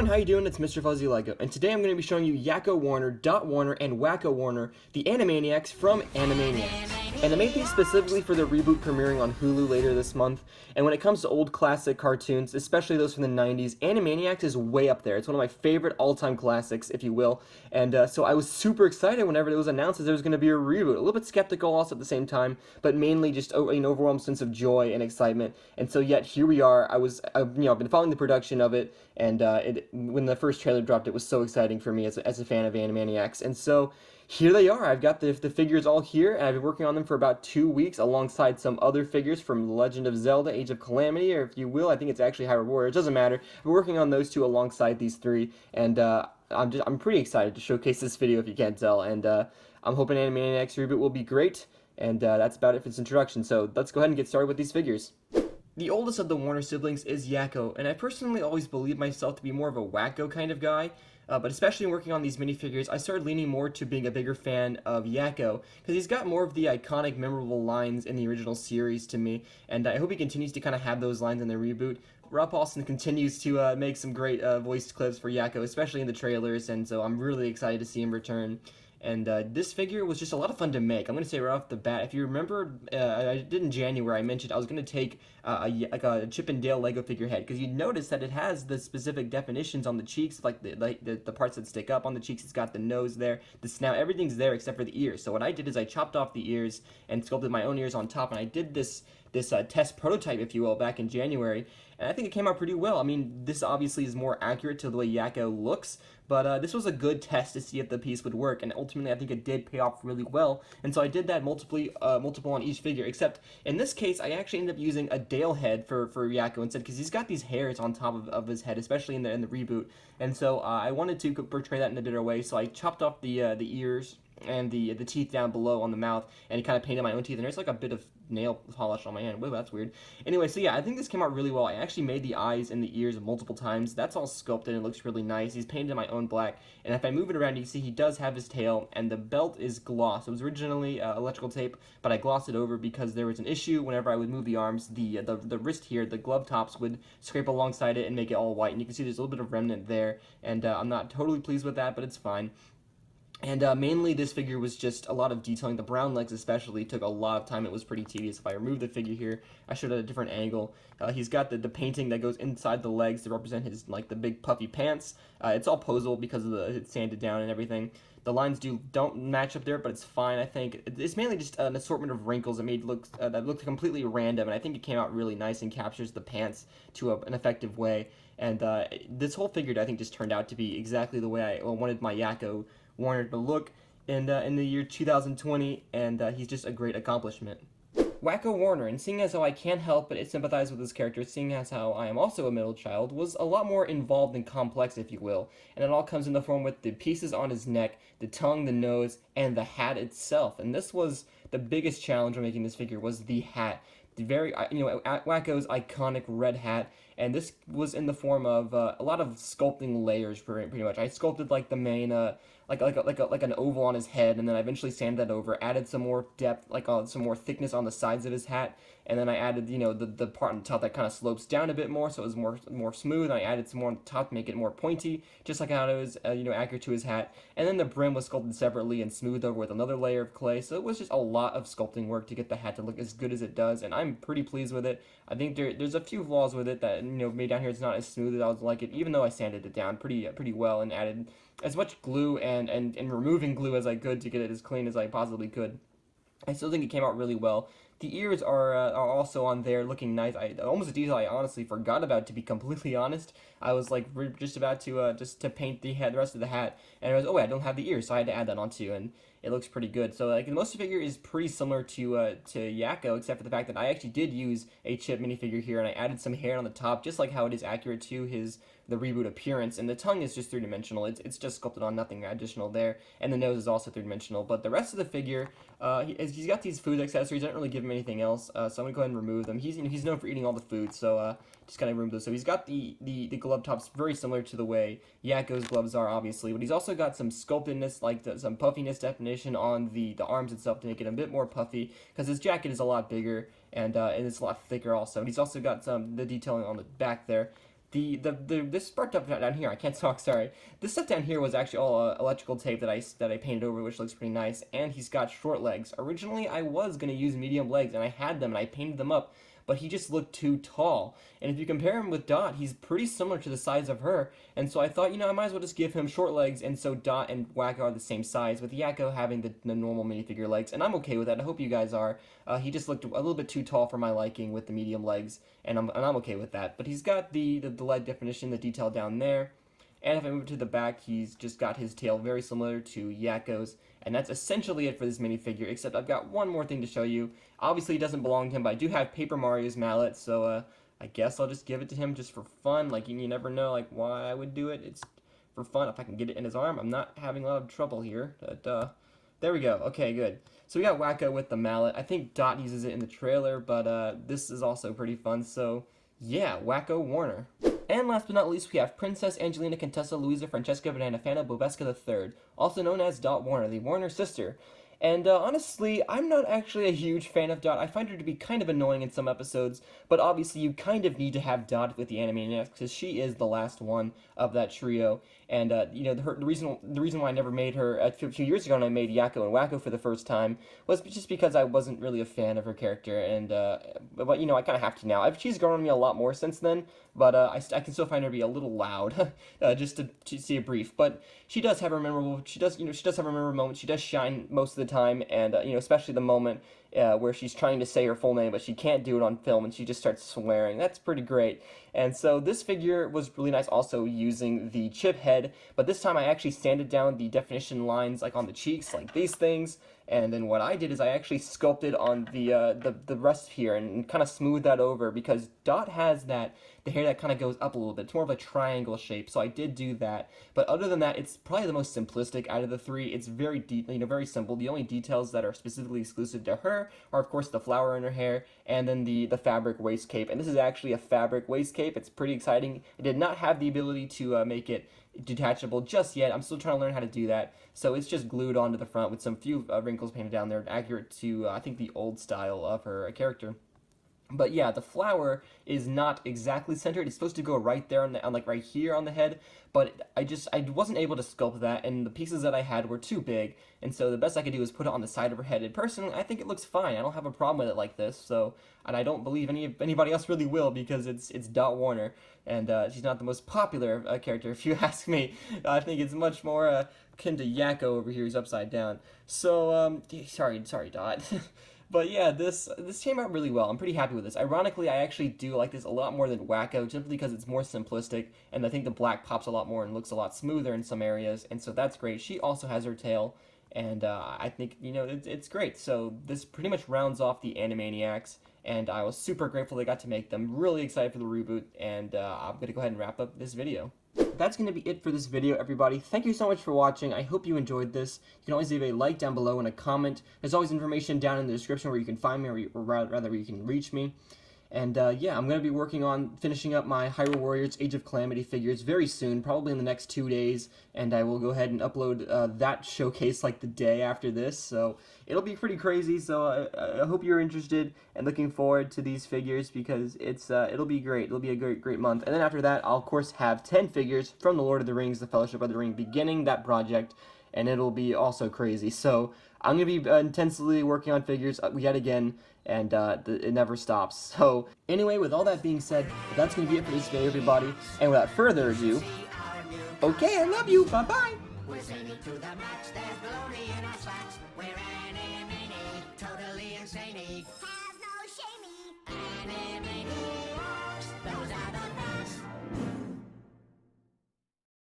everyone, how you doing? It's Mr. Fuzzy Lego, and today I'm going to be showing you Yakko Warner, Dot Warner, and Wakko Warner, the Animaniacs from Animaniacs. And I made these specifically for the reboot premiering on Hulu later this month, and when it comes to old classic cartoons, especially those from the 90s, Animaniacs is way up there. It's one of my favorite all-time classics, if you will, and so I was super excited whenever it was announced that there was going to be a reboot. A little bit skeptical also at the same time, but mainly just an overwhelming sense of joy and excitement, and so yet here we are. I've been following the production of it, and when the first trailer dropped, it was so exciting for me as a fan of Animaniacs. And so here they are. I've got the figures all here, and I've been working on them for about 2 weeks alongside some other figures from The Legend of Zelda, Age of Calamity, or if you will, I think it's actually Hyrule Warriors. It doesn't matter. I've been working on those two alongside these three, and I'm pretty excited to showcase this video if you can't tell, and I'm hoping Animaniacs reboot will be great, and that's about it for this introduction. So let's go ahead and get started with these figures. The oldest of the Warner siblings is Yakko, and I personally always believed myself to be more of a Wakko kind of guy, but especially working on these minifigures, I started leaning more to being a bigger fan of Yakko, because he's got more of the iconic, memorable lines in the original series to me, and I hope he continues to kind of have those lines in the reboot. Rob Paulsen continues to make some great voiced clips for Yakko, especially in the trailers, and so I'm really excited to see him return. And this figure was just a lot of fun to make. I'm going to say right off the bat, if you remember, I did in January, I mentioned I was going to take a Chip and Dale Lego figure head, because you'd notice that it has the specific definitions on the cheeks, like the parts that stick up on the cheeks. It's got the nose there, the snout, everything's there except for the ears. So what I did is I chopped off the ears and sculpted my own ears on top, and I did this test prototype, if you will, back in January, and I think it came out pretty well. I mean, this obviously is more accurate to the way Yakko looks, but this was a good test to see if the piece would work, and ultimately I think it did pay off really well, and so I did that multiple on each figure, except in this case I actually ended up using a Dale head for Yakko instead, because he's got these hairs on top of his head, especially in the reboot, and so I wanted to portray that in a better way, so I chopped off the ears and the teeth down below on the mouth, and kind of painted my own teeth, and there's like a bit of nail polish on my hand. Whoa, that's weird. Anyway, so yeah, I think this came out really well. I actually made the eyes and the ears multiple times. That's all sculpted and it looks really nice. He's painted in my own black, and if I move it around, you can see he does have his tail, and the belt is gloss. It was originally electrical tape, but I glossed it over because there was an issue whenever I would move the arms. The wrist here, the glove tops would scrape alongside it and make it all white, and you can see there's a little bit of remnant there, and I'm not totally pleased with that, but it's fine. And mainly this figure was just a lot of detailing. The brown legs especially took a lot of time. It was pretty tedious. If I remove the figure here, I showed it at a different angle. He's got the painting that goes inside the legs to represent his, like, the big puffy pants. It's all posable because of it's sanded down and everything. The lines don't match up there, but it's fine, I think. It's mainly just an assortment of wrinkles that looked completely random, and I think it came out really nice and captures the pants to an effective way. And this whole figure, I think, just turned out to be exactly the way I wanted my Yakko Warner to look in the year 2020, and he's just a great accomplishment. Wakko Warner, and seeing as how I can't help but sympathize with this character, seeing as how I am also a middle child, was a lot more involved and complex, if you will, and it all comes in the form with the pieces on his neck, the tongue, the nose, and the hat itself. And this was the biggest challenge when making this figure, was the hat. The very, Wakko's iconic red hat, and this was in the form of a lot of sculpting layers, pretty much. I sculpted like the main, like an oval on his head, and then I eventually sanded that over, added some more depth, some more thickness on the sides of his hat, and then I added, the part on the top that kind of slopes down a bit more, so it was more smooth, and I added some more on the top to make it more pointy, just like how it was, accurate to his hat, and then the brim was sculpted separately and smoothed over with another layer of clay, so it was just a lot of sculpting work to get the hat to look as good as it does, and I'm pretty pleased with it. I think there's a few flaws with it that, made down here it's not as smooth as I would like it, even though I sanded it down pretty well and added as much glue and removing glue as I could to get it as clean as I possibly could. I still think it came out really well. The ears are also on there, looking nice. Almost a detail I honestly forgot about, to be completely honest. I was like just about to paint the rest of the hat, and I was, oh wait, I don't have the ears, so I had to add that on too, and it looks pretty good. So like the most figure is pretty similar to Yakko, except for the fact that I actually did use a Chip minifigure here, and I added some hair on the top, just like how it is accurate to the reboot appearance, and the tongue is just three-dimensional. It's just sculpted on, nothing additional there, and the nose is also three-dimensional, but the rest of the figure, he's got these food accessories. I don't really give him anything else, so I'm going to go ahead and remove them. He's known for eating all the food, so just kind of remove those. So he's got the glove tops very similar to the way Yakko's gloves are, obviously, but he's also got some sculptedness, like some puffiness definition on the arms itself to make it a bit more puffy, because his jacket is a lot bigger, and it's a lot thicker also. And he's also got the detailing on the back there. this part up down here, I can't talk, sorry. This stuff down here was actually all electrical tape that I painted over, which looks pretty nice, and he's got short legs. Originally, I was going to use medium legs, and I had them, and I painted them up, but he just looked too tall. And if you compare him with Dot, he's pretty similar to the size of her, and so I thought, I might as well just give him short legs, and so Dot and Wakko are the same size, with Yakko having the normal minifigure legs, and I'm okay with that. I hope you guys are. He just looked a little bit too tall for my liking with the medium legs, and I'm okay with that. But he's got the leg definition, the detail down there. And if I move to the back, he's just got his tail very similar to Yakko's. And that's essentially it for this minifigure, except I've got one more thing to show you. Obviously, it doesn't belong to him, but I do have Paper Mario's mallet, so I guess I'll just give it to him just for fun. Like, you never know, like, why I would do it. It's for fun. If I can get it in his arm, I'm not having a lot of trouble here. But, there we go. Okay, good. So we got Wakko with the mallet. I think Dot uses it in the trailer, but this is also pretty fun. So, yeah, Wakko Warner. And last but not least, we have Princess Angelina Contessa Luisa Francesca Banana Fana Boveska III, also known as Dot Warner, the Warner sister. And honestly, I'm not actually a huge fan of Dot. I find her to be kind of annoying in some episodes, but obviously you kind of need to have Dot with the Animaniacs because she is the last one of that trio. And the reason why I never made her a few years ago when I made Yakko and Wakko for the first time was just because I wasn't really a fan of her character. And but I kind of have to now. She's grown on me a lot more since then, but I can still find her to be a little loud, just to see a brief. But she does have her memorable. She does have her memorable moments. She does shine most of the time, and especially the moment where she's trying to say her full name, but she can't do it on film, and she just starts swearing. That's pretty great. And so this figure was really nice, also using the chip head, but this time I actually sanded down the definition lines like on the cheeks, like these things. And then what I did is I actually sculpted on the rest here and kind of smoothed that over because Dot has the hair that kind of goes up a little bit. It's more of a triangle shape, so I did do that. But other than that, it's probably the most simplistic out of the three. It's very very simple. The only details that are specifically exclusive to her are, of course, the flower in her hair and then the fabric waist cape. And this is actually a fabric waist cape. It's pretty exciting. I did not have the ability to make it detachable just yet. I'm still trying to learn how to do that. So it's just glued onto the front with some few wrinkles painted down there, accurate to I think the old style of her character. But yeah, the flower is not exactly centered. It's supposed to go right there on like right here on the head, but I wasn't able to sculpt that, and the pieces that I had were too big, and so the best I could do is put it on the side of her head. And personally, I think it looks fine. I don't have a problem with it like this. So, and I don't believe anybody else really will because it's Dot Warner, and she's not the most popular character if you ask me. I think it's much more akin to Yakko over here, who's upside down. So sorry Dot. But yeah, this came out really well. I'm pretty happy with this. Ironically, I actually do like this a lot more than Wakko, simply because it's more simplistic, and I think the black pops a lot more and looks a lot smoother in some areas, and so that's great. She also has her tail, and I think, it's great. So this pretty much rounds off the Animaniacs, and I was super grateful they got to make them. Really excited for the reboot, and I'm going to go ahead and wrap up this video. That's going to be it for this video, everybody. Thank you so much for watching. I hope you enjoyed this. You can always leave a like down below and a comment. There's always information down in the description where you can find me, or rather where you can reach me. And yeah, I'm going to be working on finishing up my Hyrule Warriors Age of Calamity figures very soon, probably in the next 2 days, and I will go ahead and upload that showcase like the day after this, so it'll be pretty crazy. So I hope you're interested and looking forward to these figures because it'll be great. It'll be a great month. And then after that, I'll of course have 10 figures from The Lord of the Rings, The Fellowship of the Ring, beginning that project, and it'll be also crazy. So I'm going to be intensely working on figures yet again, and it never stops. So anyway, with all that being said, that's going to be it for this video, everybody. And without further ado, okay, I love you. Bye-bye. We're zany to the max. There's baloney in our slacks. We're Animaniacs, totally insane.